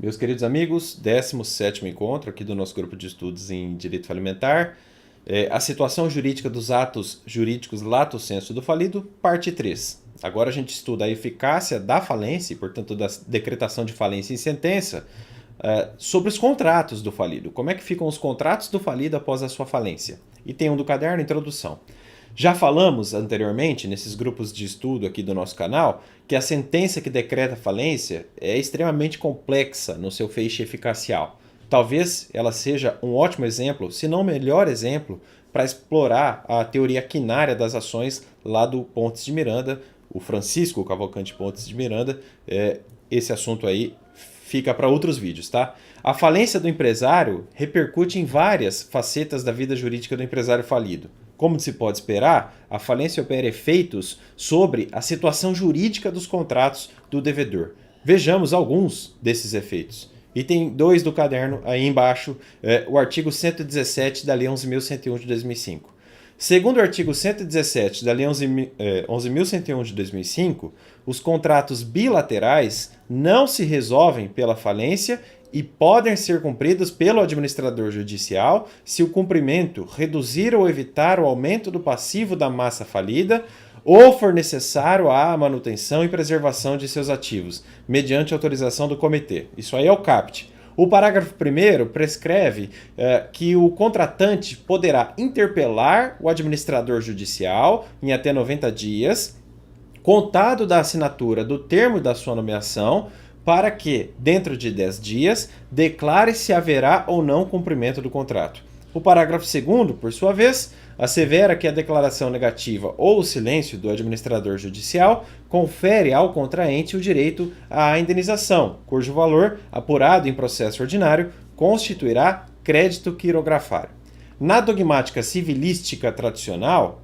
Meus queridos amigos, 17º encontro aqui do nosso grupo de estudos em Direito Falimentar, a situação jurídica dos atos jurídicos lato sensu do falido, parte 3. Agora a gente estuda a eficácia da falência, e, portanto, da decretação de falência em sentença, sobre os contratos do falido. Como é que ficam os contratos do falido após a sua falência? Item 1 do caderno, introdução. Já falamos anteriormente, nesses grupos de estudo aqui do nosso canal, que a sentença que decreta falência é extremamente complexa no seu feixe eficacial. Talvez ela seja um ótimo exemplo, se não o melhor exemplo, para explorar a teoria quinária das ações lá do Pontes de Miranda, o Francisco Cavalcante Pontes de Miranda. Esse assunto aí fica para outros vídeos, tá? A falência do empresário repercute em várias facetas da vida jurídica do empresário falido. Como se pode esperar, a falência opera efeitos sobre a situação jurídica dos contratos do devedor. Vejamos alguns desses efeitos. Item 2 do caderno, aí embaixo, o artigo 117 da Lei 11.101 de 2005. Segundo o artigo 117 da Lei 11.101 de 2005, os contratos bilaterais não se resolvem pela falência e podem ser cumpridos pelo administrador judicial se o cumprimento reduzir ou evitar o aumento do passivo da massa falida ou for necessário à manutenção e preservação de seus ativos, mediante autorização do comitê. Isso aí é o caput. O parágrafo 1º prescreve que o contratante poderá interpelar o administrador judicial em até 90 dias, contado da assinatura do termo da sua nomeação, para que, dentro de 10 dias, declare se haverá ou não cumprimento do contrato. O parágrafo 2º, por sua vez, assevera que a declaração negativa ou o silêncio do administrador judicial confere ao contraente o direito à indenização, cujo valor, apurado em processo ordinário, constituirá crédito quirografário. Na dogmática civilística tradicional,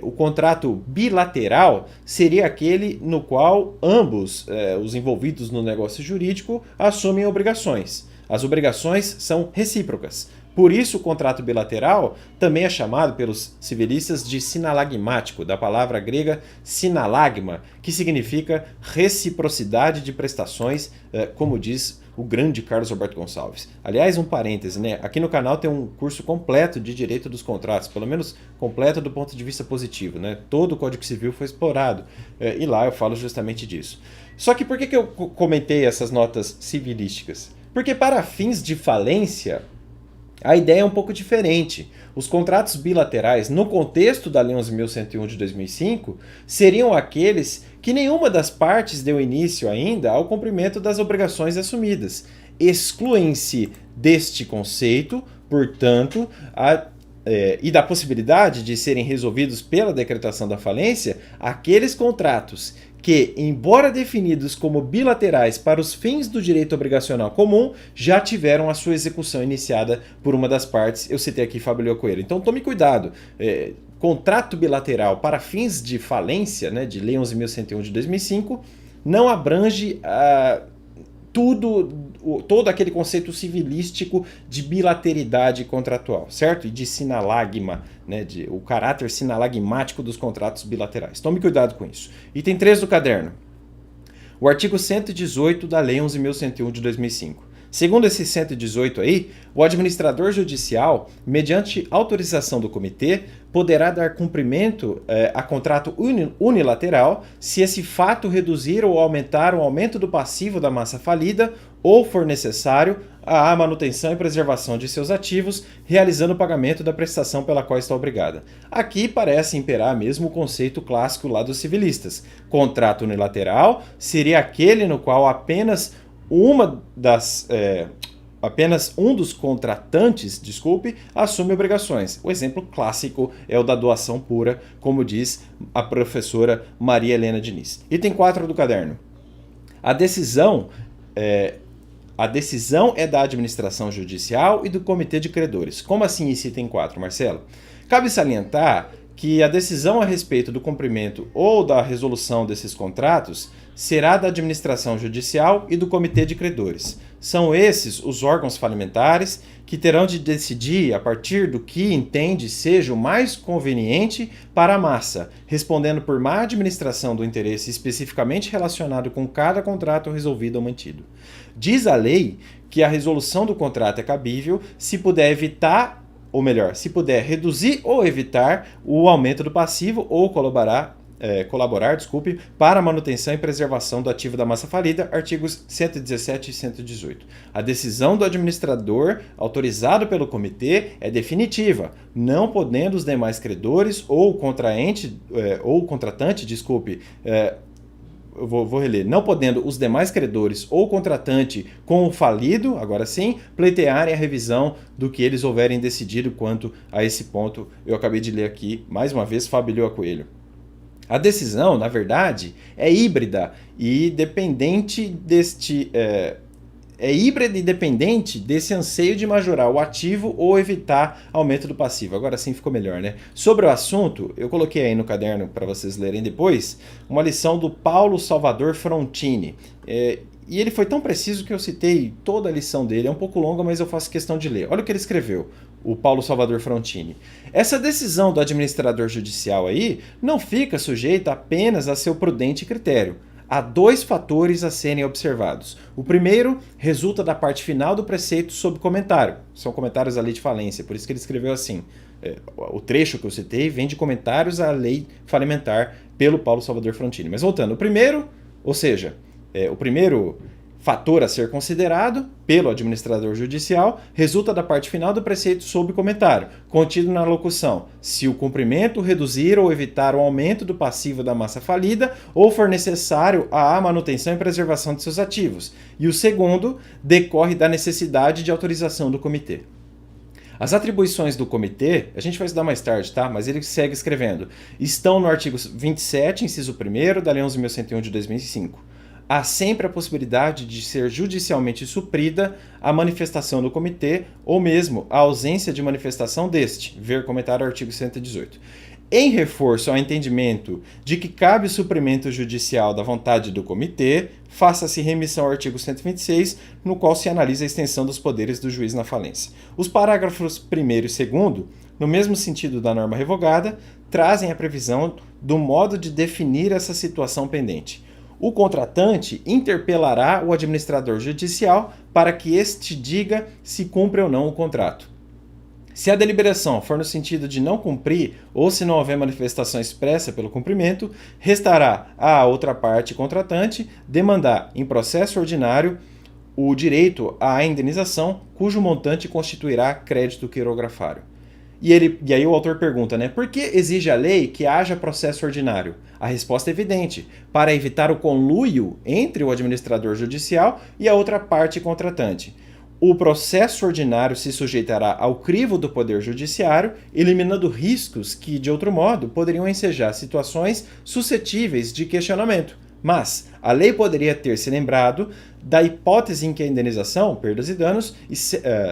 o contrato bilateral seria aquele no qual ambos os envolvidos no negócio jurídico assumem obrigações. As obrigações são recíprocas. Por isso, o contrato bilateral também é chamado pelos civilistas de sinalagmático, da palavra grega sinalagma, que significa reciprocidade de prestações, como diz o grande Carlos Alberto Gonçalves. Aliás, um parêntese, né? Aqui no canal tem um curso completo de direito dos contratos, pelo menos completo do ponto de vista positivo, né? Todo o Código Civil foi explorado, e lá eu falo justamente disso. Só que por que eu comentei essas notas civilísticas? Porque para fins de falência, a ideia é um pouco diferente. Os contratos bilaterais, no contexto da Lei 11.101 de 2005, seriam aqueles que nenhuma das partes deu início ainda ao cumprimento das obrigações assumidas. Excluem-se deste conceito, portanto, e da possibilidade de serem resolvidos pela decretação da falência, aqueles contratos que, embora definidos como bilaterais para os fins do direito obrigacional comum, já tiveram a sua execução iniciada por uma das partes. Eu citei aqui Fábio Coelho. Então tome cuidado. Contrato bilateral para fins de falência, né, de Lei 11.101 de 2005, não abrange todo aquele conceito civilístico de bilateridade contratual, certo? E de sinalagma, né? O caráter sinalagmático dos contratos bilaterais. Tome cuidado com isso. Item 3 do caderno. O artigo 118 da Lei 11.101 de 2005. Segundo esse 118 aí, o administrador judicial, mediante autorização do comitê, poderá dar cumprimento a contrato unilateral se esse fato reduzir ou aumentar o aumento do passivo da massa falida ou for necessário à manutenção e preservação de seus ativos, realizando o pagamento da prestação pela qual está obrigada. Aqui parece imperar mesmo o conceito clássico lá dos civilistas. Contrato unilateral seria aquele no qual apenas um dos contratantes, assume obrigações. O exemplo clássico é o da doação pura, como diz a professora Maria Helena Diniz. Item 4 do caderno. A decisão é da administração judicial e do comitê de credores. Como assim esse item 4, Marcelo? Cabe salientar que a decisão a respeito do cumprimento ou da resolução desses contratos será da administração judicial e do comitê de credores. São esses os órgãos falimentares que terão de decidir a partir do que entende seja o mais conveniente para a massa, respondendo por má administração do interesse especificamente relacionado com cada contrato resolvido ou mantido. Diz a lei que a resolução do contrato é cabível se puder evitar, ou melhor, se puder reduzir ou evitar o aumento do passivo ou colaborar, para a manutenção e preservação do ativo da massa falida, artigos 117 e 118. A decisão do administrador, autorizado pelo comitê, é definitiva, não podendo os demais credores ou contratante, vou reler. Não podendo os demais credores ou contratante com o falido, agora sim, pleitearem a revisão do que eles houverem decidido quanto a esse ponto. Eu acabei de ler aqui, mais uma vez, Fábio Coelho. A decisão, na verdade, é híbrida e dependente desse anseio de majorar o ativo ou evitar aumento do passivo. Agora sim ficou melhor, né? Sobre o assunto, eu coloquei aí no caderno para vocês lerem depois, uma lição do Paulo Salvador Frontini. E ele foi tão preciso que eu citei toda a lição dele. É um pouco longa, mas eu faço questão de ler. Olha o que ele escreveu, o Paulo Salvador Frontini. Essa decisão do administrador judicial aí não fica sujeita apenas a seu prudente critério. Há dois fatores a serem observados. O primeiro resulta da parte final do preceito sob comentário. São comentários à lei de falência, por isso que ele escreveu assim. O trecho que eu citei vem de comentários à lei falimentar pelo Paulo Salvador Frontini. Mas voltando, o primeiro fator a ser considerado pelo administrador judicial resulta da parte final do preceito sob comentário, contido na locução, se o cumprimento reduzir ou evitar o aumento do passivo da massa falida ou for necessário à manutenção e preservação de seus ativos. E o segundo decorre da necessidade de autorização do comitê. As atribuições do comitê, a gente vai estudar mais tarde, tá? Mas ele segue escrevendo, estão no artigo 27, inciso 1º, da Lei 11.101 de 2005. Há sempre a possibilidade de ser judicialmente suprida a manifestação do comitê ou mesmo a ausência de manifestação deste, ver comentário ao artigo 118. Em reforço ao entendimento de que cabe o suprimento judicial da vontade do comitê, faça-se remissão ao artigo 126, no qual se analisa a extensão dos poderes do juiz na falência. Os parágrafos 1º e 2º, no mesmo sentido da norma revogada, trazem a previsão do modo de definir essa situação pendente. O contratante interpelará o administrador judicial para que este diga se cumpre ou não o contrato. Se a deliberação for no sentido de não cumprir ou se não houver manifestação expressa pelo cumprimento, restará à outra parte contratante demandar em processo ordinário o direito à indenização, cujo montante constituirá crédito quirografário. E aí o autor pergunta, né? Por que exige a lei que haja processo ordinário? A resposta é evidente, para evitar o conluio entre o administrador judicial e a outra parte contratante. O processo ordinário se sujeitará ao crivo do Poder Judiciário, eliminando riscos que, de outro modo, poderiam ensejar situações suscetíveis de questionamento. Mas a lei poderia ter se lembrado da hipótese em que a indenização, perdas e danos,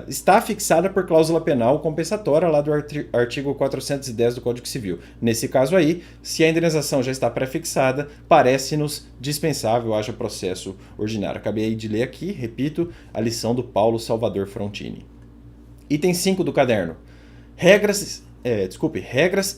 está fixada por cláusula penal compensatória lá do artigo 410 do Código Civil. Nesse caso aí, se a indenização já está pré-fixada, parece-nos dispensável haja processo ordinário. Acabei de ler aqui, repito, a lição do Paulo Salvador Frontini. Item 5 do caderno. Regras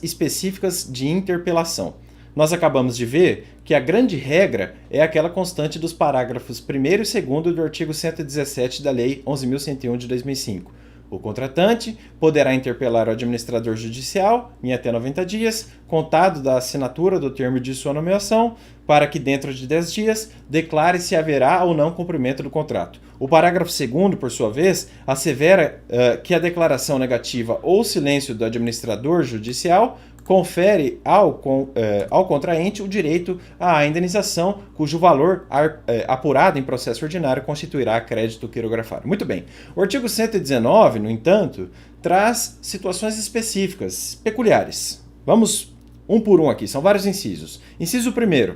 específicas de interpelação. Nós acabamos de ver que a grande regra é aquela constante dos parágrafos 1º e 2º do artigo 117 da Lei 11.101 de 2005. O contratante poderá interpelar o administrador judicial em até 90 dias, contado da assinatura do termo de sua nomeação, para que dentro de 10 dias declare se haverá ou não cumprimento do contrato. O parágrafo 2º, por sua vez, assevera que a declaração negativa ou silêncio do administrador judicial confere ao contraente o direito à indenização, cujo valor apurado em processo ordinário constituirá crédito quirografário. Muito bem. O artigo 119, no entanto, traz situações específicas, peculiares. Vamos um por um aqui, são vários incisos. Inciso 1º.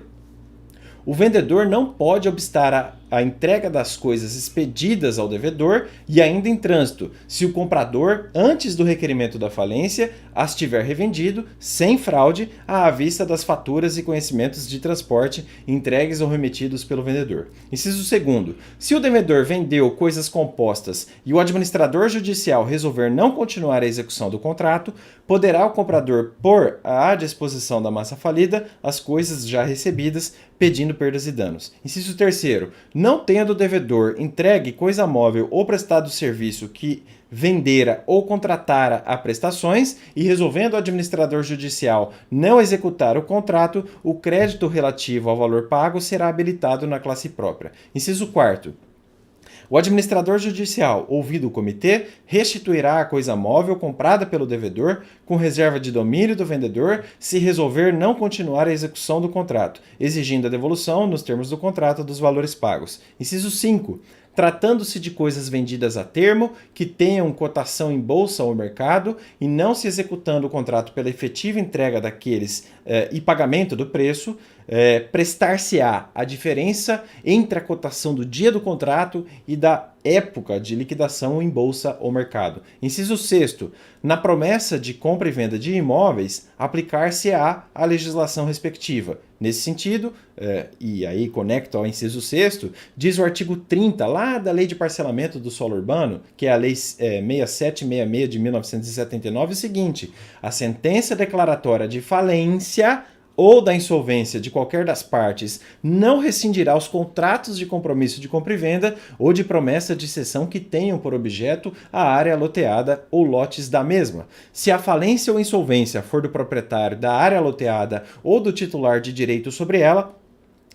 O vendedor não pode obstar a entrega das coisas expedidas ao devedor e ainda em trânsito, se o comprador, antes do requerimento da falência, as tiver revendido, sem fraude, à vista das faturas e conhecimentos de transporte entregues ou remetidos pelo vendedor. Inciso 2º. Se o devedor vendeu coisas compostas e o administrador judicial resolver não continuar a execução do contrato, poderá o comprador pôr à disposição da massa falida as coisas já recebidas, pedindo perdas e danos. Inciso 3º. Não tendo o devedor entregue coisa móvel ou prestado serviço que vendera ou contratara a prestações e resolvendo o administrador judicial não executar o contrato, o crédito relativo ao valor pago será habilitado na classe própria. Inciso 4º. O administrador judicial, ouvido o comitê, restituirá a coisa móvel comprada pelo devedor com reserva de domínio do vendedor se resolver não continuar a execução do contrato, exigindo a devolução, nos termos do contrato, dos valores pagos. Inciso 5. Tratando-se de coisas vendidas a termo, que tenham cotação em bolsa ou mercado, e não se executando o contrato pela efetiva entrega daqueles e pagamento do preço, prestar-se-á a diferença entre a cotação do dia do contrato e da época de liquidação em bolsa ou mercado. Inciso 6º. Na promessa de compra e venda de imóveis, aplicar-se-á a legislação respectiva. Nesse sentido, e aí conecto ao inciso 6º, diz o artigo 30 lá da Lei de Parcelamento do Solo Urbano, que é a Lei 6766 de 1979, o seguinte: a sentença declaratória de falência ou da insolvência de qualquer das partes não rescindirá os contratos de compromisso de compra e venda ou de promessa de cessão que tenham por objeto a área loteada ou lotes da mesma. Se a falência ou insolvência for do proprietário da área loteada ou do titular de direito sobre ela,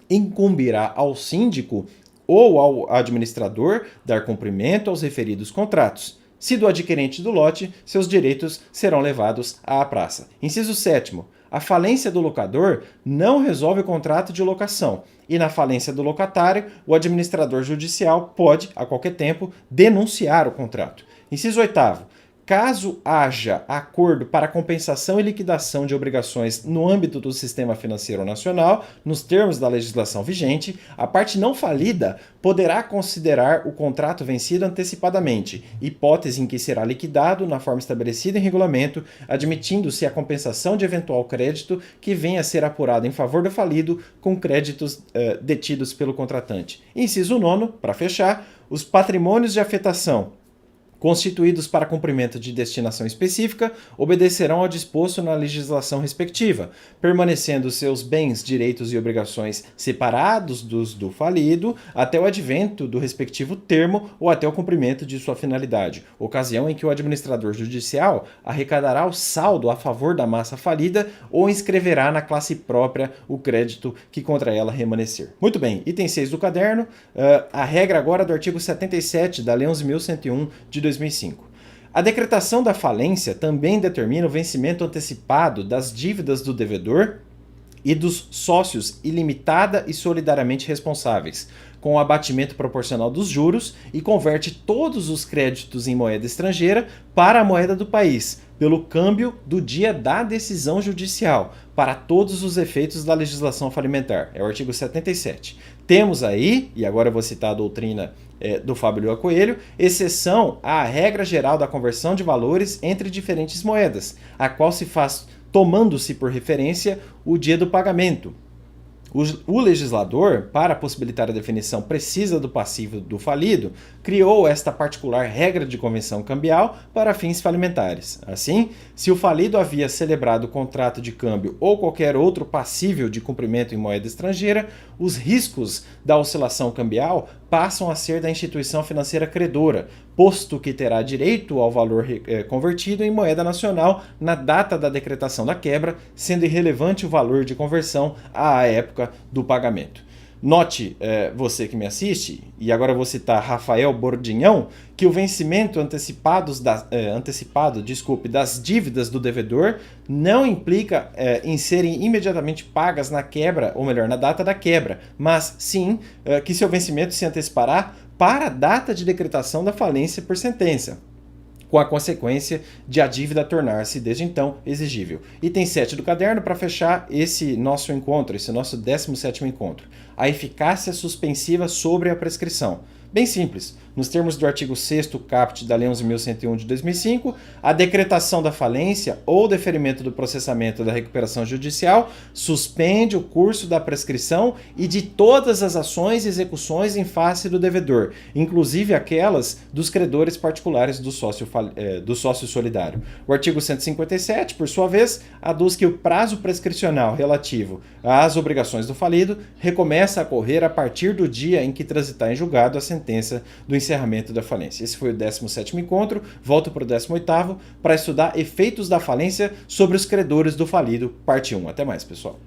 incumbirá ao síndico ou ao administrador dar cumprimento aos referidos contratos. Se do adquirente do lote, seus direitos serão levados à praça. Inciso 7º. A falência do locador não resolve o contrato de locação e, na falência do locatário, o administrador judicial pode, a qualquer tempo, denunciar o contrato. Inciso 8º. Caso haja acordo para compensação e liquidação de obrigações no âmbito do sistema financeiro nacional, nos termos da legislação vigente, a parte não falida poderá considerar o contrato vencido antecipadamente, hipótese em que será liquidado na forma estabelecida em regulamento, admitindo-se a compensação de eventual crédito que venha a ser apurado em favor do falido com créditos detidos pelo contratante. Inciso 9º, para fechar, os patrimônios de afetação constituídos para cumprimento de destinação específica, obedecerão ao disposto na legislação respectiva, permanecendo seus bens, direitos e obrigações separados dos do falido até o advento do respectivo termo ou até o cumprimento de sua finalidade, ocasião em que o administrador judicial arrecadará o saldo a favor da massa falida ou inscreverá na classe própria o crédito que contra ela remanescer. Muito bem, item 6 do caderno, a regra agora do artigo 77 da Lei 11.101 de 2005. A decretação da falência também determina o vencimento antecipado das dívidas do devedor e dos sócios ilimitada e solidariamente responsáveis, com o abatimento proporcional dos juros e converte todos os créditos em moeda estrangeira para a moeda do país, pelo câmbio do dia da decisão judicial, para todos os efeitos da legislação falimentar. É o artigo 77. Temos aí, e agora eu vou citar a doutrina do Fábio Lua Coelho, exceção à regra geral da conversão de valores entre diferentes moedas, a qual se faz tomando-se por referência o dia do pagamento. O legislador, para possibilitar a definição precisa do passivo do falido, criou esta particular regra de convenção cambial para fins falimentares. Assim, se o falido havia celebrado contrato de câmbio ou qualquer outro passível de cumprimento em moeda estrangeira, os riscos da oscilação cambial passam a ser da instituição financeira credora, posto que terá direito ao valor convertido em moeda nacional na data da decretação da quebra, sendo irrelevante o valor de conversão à época do pagamento. Note, você que me assiste, e agora eu vou citar Rafael Bordinhão, que o vencimento antecipado das dívidas do devedor não implica em serem imediatamente pagas na quebra, ou melhor, na data da quebra, mas sim que seu vencimento se antecipará para a data de decretação da falência por sentença. com a consequência de a dívida tornar-se, desde então, exigível. Item 7 do caderno, para fechar esse nosso encontro, esse nosso 17º encontro. A eficácia suspensiva sobre a prescrição. Bem simples. Nos termos do artigo 6º caput da Lei 11.101 de 2005, a decretação da falência ou deferimento do processamento da recuperação judicial suspende o curso da prescrição e de todas as ações e execuções em face do devedor, inclusive aquelas dos credores particulares do sócio solidário. O artigo 157, por sua vez, aduz que o prazo prescricional relativo às obrigações do falido recomeça a correr a partir do dia em que transitar em julgado a sentença do encerramento da falência. Esse foi o 17º encontro. Volto para o 18º para estudar efeitos da falência sobre os credores do falido, parte 1. Até mais, pessoal.